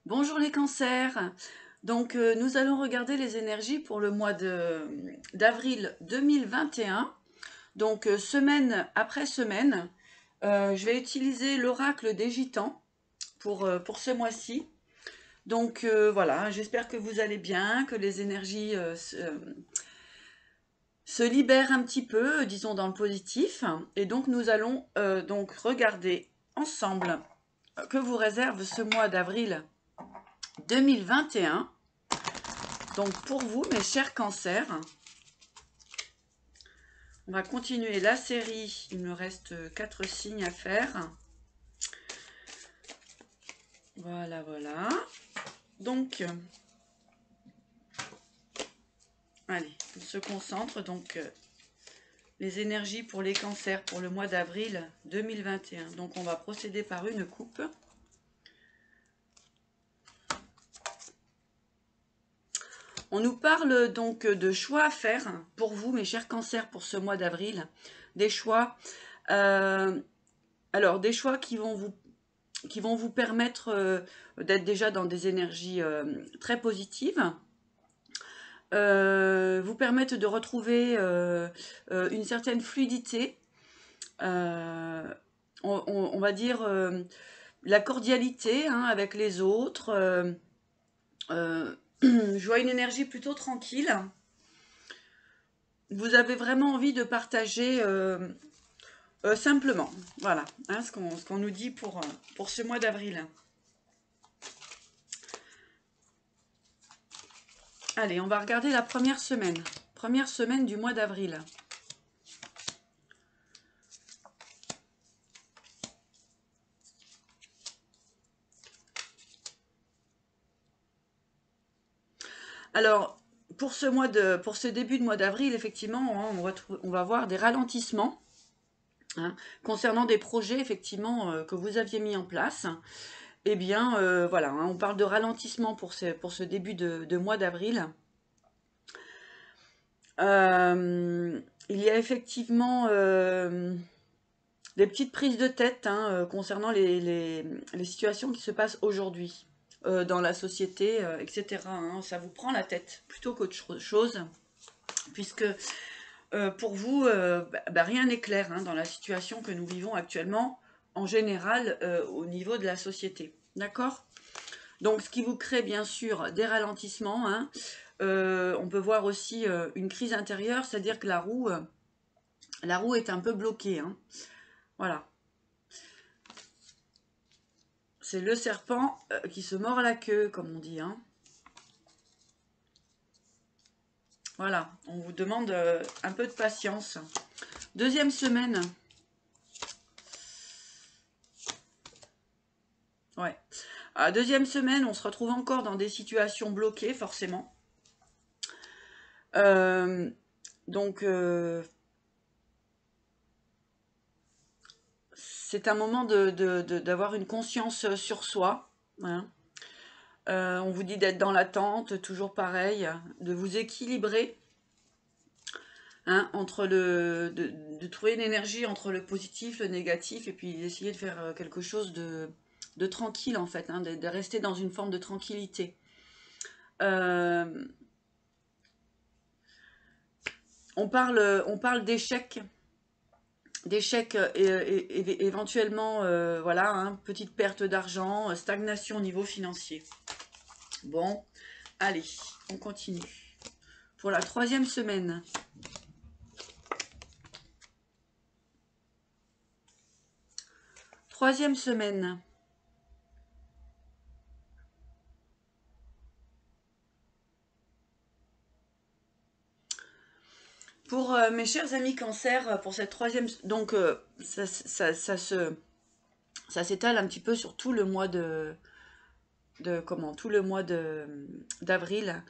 Bonjour les cancers. Donc nous allons regarder les énergies pour le mois d'avril 2021. Donc semaine après semaine, je vais utiliser l'oracle des Gitans pour ce mois-ci. Donc voilà, j'espère que vous allez bien, que les énergies se libèrent un petit peu, disons dans le positif. Et donc nous allons donc regarder ensemble que vous réserve ce mois d'avril 2021. Donc pour vous, mes chers cancers, on va continuer la série. Il me reste 4 signes à faire. Voilà, voilà. Donc, allez, on se concentre. Donc, les énergies pour les cancers pour le mois d'avril 2021. Donc, on va procéder par une coupe. On nous parle donc de choix à faire pour vous, mes chers cancers, pour ce mois d'avril. Des choix. Alors, des choix qui vont vous permettre d'être déjà dans des énergies très positives, vous permettent de retrouver une certaine fluidité, on va dire la cordialité avec les autres. Je vois une énergie plutôt tranquille. Vous avez vraiment envie de partager simplement, voilà, ce qu'on nous dit pour ce mois d'avril. Allez, on va regarder la première semaine du mois d'avril. Alors, pour ce début de mois d'avril, effectivement, on va voir des ralentissements concernant des projets, effectivement, que vous aviez mis en place. Eh bien, voilà, on parle de ralentissement pour ce début de mois d'avril. Il y a effectivement des petites prises de tête concernant les situations qui se passent aujourd'hui dans la société, etc. Ça vous prend la tête plutôt qu'autre chose, puisque pour vous, rien n'est clair dans la situation que nous vivons actuellement, en général, au niveau de la société. D'accord ? Donc, ce qui vous crée, bien sûr, des ralentissements. On peut voir aussi une crise intérieure, c'est-à-dire que la roue est un peu bloquée. Voilà. C'est le serpent qui se mord la queue, comme on dit. Voilà, on vous demande un peu de patience. Deuxième semaine. Ouais. Deuxième semaine, on se retrouve encore dans des situations bloquées, forcément. Donc, c'est un moment d'avoir une conscience sur soi. On vous dit d'être dans l'attente, toujours pareil, de vous équilibrer, entre de trouver une énergie entre le positif, le négatif, et puis d'essayer de faire quelque chose de tranquille, en fait, de rester dans une forme de tranquillité. On parle d'échecs, éventuellement, voilà, petite perte d'argent, stagnation au niveau financier. Bon, allez, on continue. Pour la troisième semaine. Troisième semaine. Pour mes chers amis cancer, pour cette troisième... Donc, ça s'étale un petit peu sur tout le mois d'avril.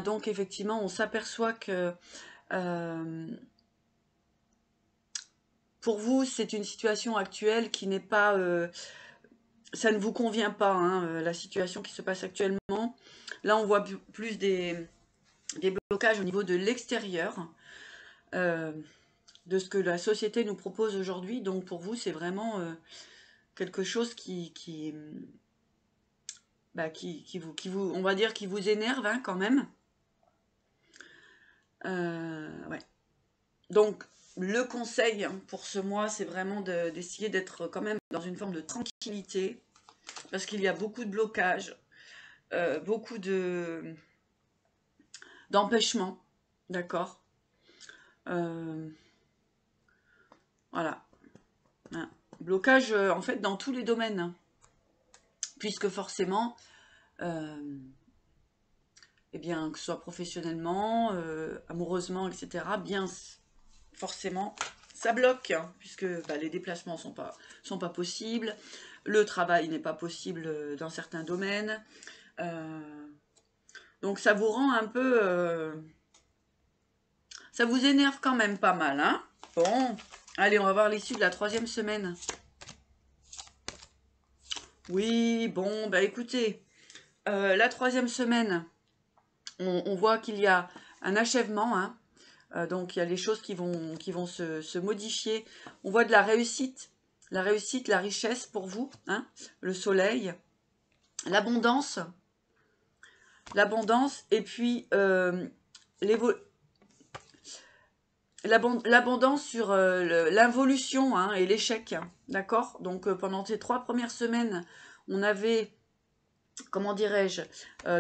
Donc, effectivement, on s'aperçoit que pour vous, c'est une situation actuelle qui n'est pas... ça ne vous convient pas, la situation qui se passe actuellement. Là, on voit plus des blocages au niveau de l'extérieur. De ce que la société nous propose aujourd'hui. Donc pour vous, c'est vraiment quelque chose qui on va dire, qui vous énerve hein, quand même. Ouais. Donc, le conseil pour ce mois, c'est vraiment d'essayer d'être quand même dans une forme de tranquillité, parce qu'il y a beaucoup de blocages, beaucoup d'empêchements, d'accord. Voilà. Hein. Blocage, en fait, dans tous les domaines, hein, puisque forcément, eh bien, que ce soit professionnellement, amoureusement, etc., bien, forcément, ça bloque, hein, puisque les déplacements sont pas possibles, le travail n'est pas possible dans certains domaines, donc ça vous rend un peu... ça vous énerve quand même pas mal, hein. Bon, allez, on va voir l'issue de la 3e semaine. Oui, bon, écoutez, la 3e semaine, on voit qu'il y a un achèvement, hein. Donc il y a les choses qui vont se modifier. On voit de la réussite, la richesse pour vous, hein, le soleil, l'abondance, et puis l'abondance sur l'involution hein, et l'échec, d'accord. Donc pendant ces 3 premières semaines, on avait, comment dirais-je,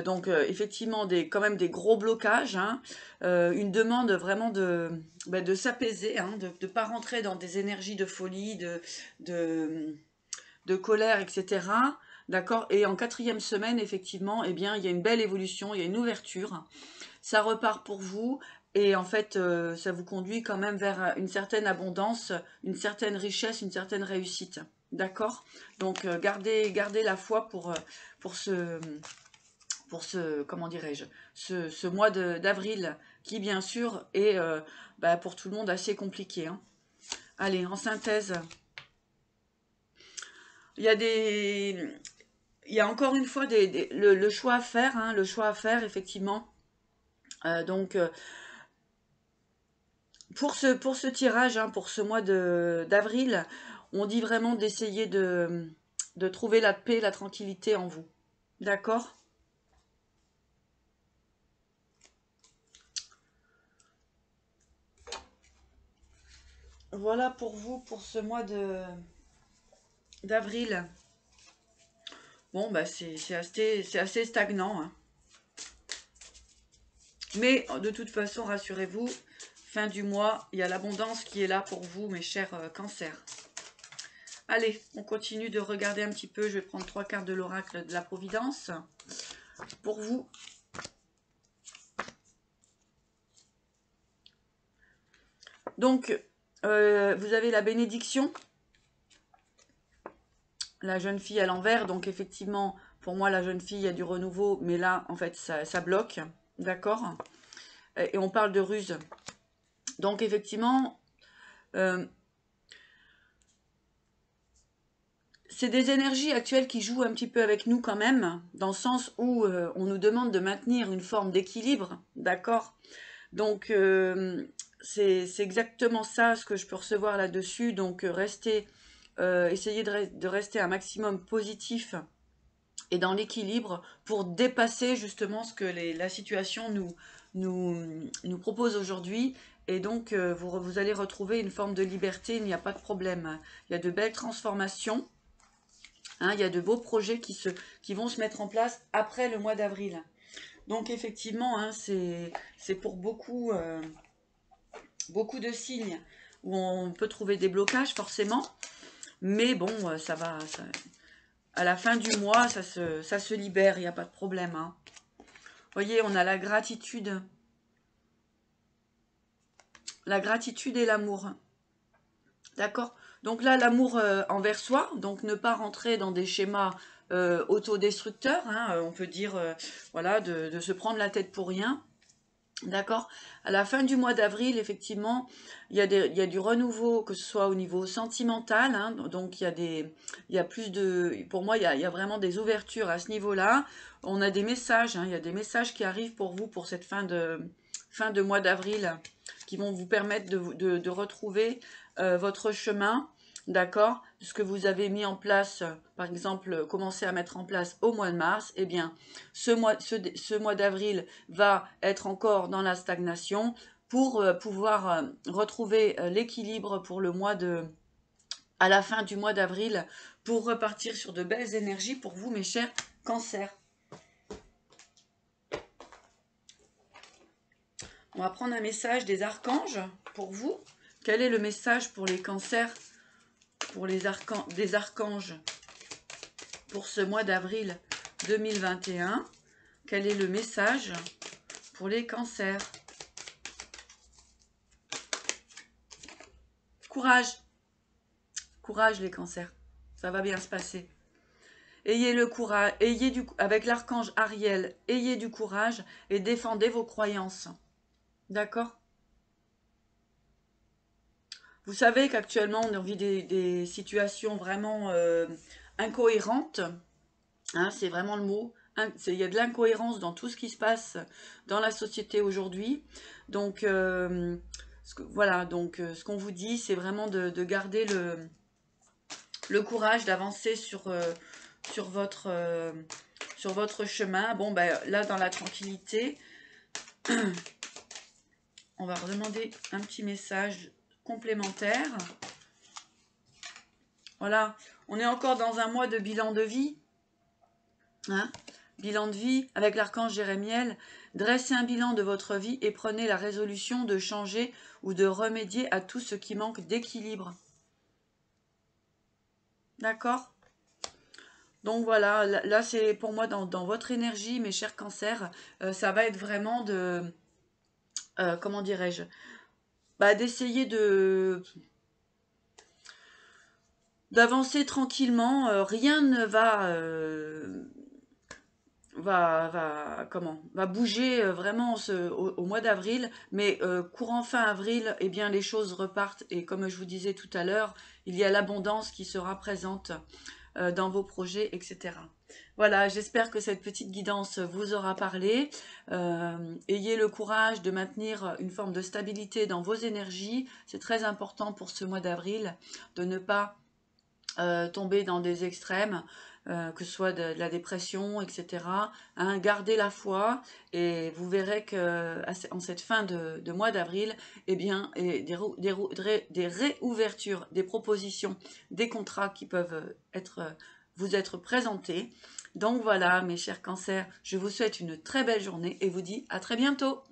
donc effectivement quand même des gros blocages, hein, une demande vraiment de s'apaiser, hein, de ne pas rentrer dans des énergies de folie, de colère, etc. D'accord. Et en 4e semaine, effectivement, eh bien, il y a une belle évolution, il y a une ouverture, ça repart pour vous. Et en fait, ça vous conduit quand même vers une certaine abondance, une certaine richesse, une certaine réussite. D'accord. Donc, gardez la foi pour ce comment dirais-je, ce mois d'avril, qui bien sûr est pour tout le monde assez compliqué. Hein. Allez, en synthèse, il y a encore une fois le choix à faire, hein, effectivement. Donc, pour ce tirage, hein, pour ce mois d'avril, on dit vraiment d'essayer de trouver la paix, la tranquillité en vous. D'accord ? Voilà pour vous, pour ce mois d'avril. Bon, c'est assez stagnant. Hein. Mais de toute façon, rassurez-vous, fin du mois, il y a l'abondance qui est là pour vous, mes chers cancers. Allez, on continue de regarder un petit peu. Je vais prendre 3 cartes de l'oracle de la Providence pour vous. Donc, vous avez la bénédiction. La jeune fille à l'envers. Donc, effectivement, pour moi, la jeune fille, il y a du renouveau. Mais là, en fait, ça bloque. D'accord ? Et on parle de ruse. Donc, effectivement... c'est des énergies actuelles qui jouent un petit peu avec nous quand même, dans le sens où on nous demande de maintenir une forme d'équilibre, d'accord? Donc, c'est exactement ça ce que je peux recevoir là-dessus. Donc, essayez de rester un maximum positif et dans l'équilibre pour dépasser justement ce que la situation nous propose aujourd'hui. Et donc, vous allez retrouver une forme de liberté, il n'y a pas de problème. Il y a de belles transformations. Hein, il y a de beaux projets qui vont se mettre en place après le mois d'avril. Donc effectivement, hein, c'est pour beaucoup de signes où on peut trouver des blocages forcément. Mais bon, ça va. À la fin du mois, ça se libère, il n'y a pas de problème. Hein. Vous voyez, on a la gratitude. La gratitude et l'amour. D'accord ? Donc là, l'amour envers soi, donc ne pas rentrer dans des schémas autodestructeurs, hein, on peut dire, voilà, de se prendre la tête pour rien. D'accord ? À la fin du mois d'avril, effectivement, il y a du renouveau, que ce soit au niveau sentimental, hein, donc il y a plus de... Pour moi, il y a vraiment des ouvertures à ce niveau-là. On a des messages, hein, il y a des messages qui arrivent pour vous pour cette fin de mois d'avril, qui vont vous permettre de retrouver votre chemin d'accord, ce que vous avez mis en place, par exemple, commencé à mettre en place au mois de mars, eh bien, ce mois d'avril va être encore dans la stagnation pour pouvoir retrouver l'équilibre pour le mois à la fin du mois d'avril, pour repartir sur de belles énergies pour vous, mes chers cancers. On va prendre un message des archanges pour vous. Quel est le message pour les cancers, pour des archanges, pour ce mois d'avril 2021? Quel est le message pour les cancers? Courage. Courage les cancers. Ça va bien se passer. Ayez le courage, avec l'archange Ariel, ayez du courage et défendez vos croyances. D'accord? Vous savez qu'actuellement, on vit des situations vraiment incohérentes. Hein, c'est vraiment le mot. Il y a de l'incohérence dans tout ce qui se passe dans la société aujourd'hui. Donc, voilà. Donc, ce qu'on vous dit, c'est vraiment de garder le courage d'avancer sur votre chemin. Bon, ben, là, dans la tranquillité, on va redemander un petit message complémentaire. Voilà, on est encore dans un mois de bilan de vie. Hein, bilan de vie avec l'archange Jérémiel. Dressez un bilan de votre vie et prenez la résolution de changer ou de remédier à tout ce qui manque d'équilibre. D'accord? Donc voilà, là c'est pour moi dans votre énergie, mes chers cancers, ça va être vraiment comment dirais-je, d'essayer d'avancer tranquillement. Rien ne va bouger vraiment au mois d'avril, mais courant fin avril, eh bien les choses repartent et comme je vous disais tout à l'heure, il y a l'abondance qui sera présente dans vos projets, etc. Voilà, j'espère que cette petite guidance vous aura parlé. Ayez le courage de maintenir une forme de stabilité dans vos énergies. C'est très important pour ce mois d'avril de ne pas tomber dans des extrêmes, que ce soit de la dépression, etc. Hein, gardez la foi et vous verrez que en cette fin de mois d'avril, eh bien, des réouvertures, des propositions, des contrats qui peuvent vous être présentés. Donc voilà, mes chers cancers, je vous souhaite une très belle journée et vous dis à très bientôt.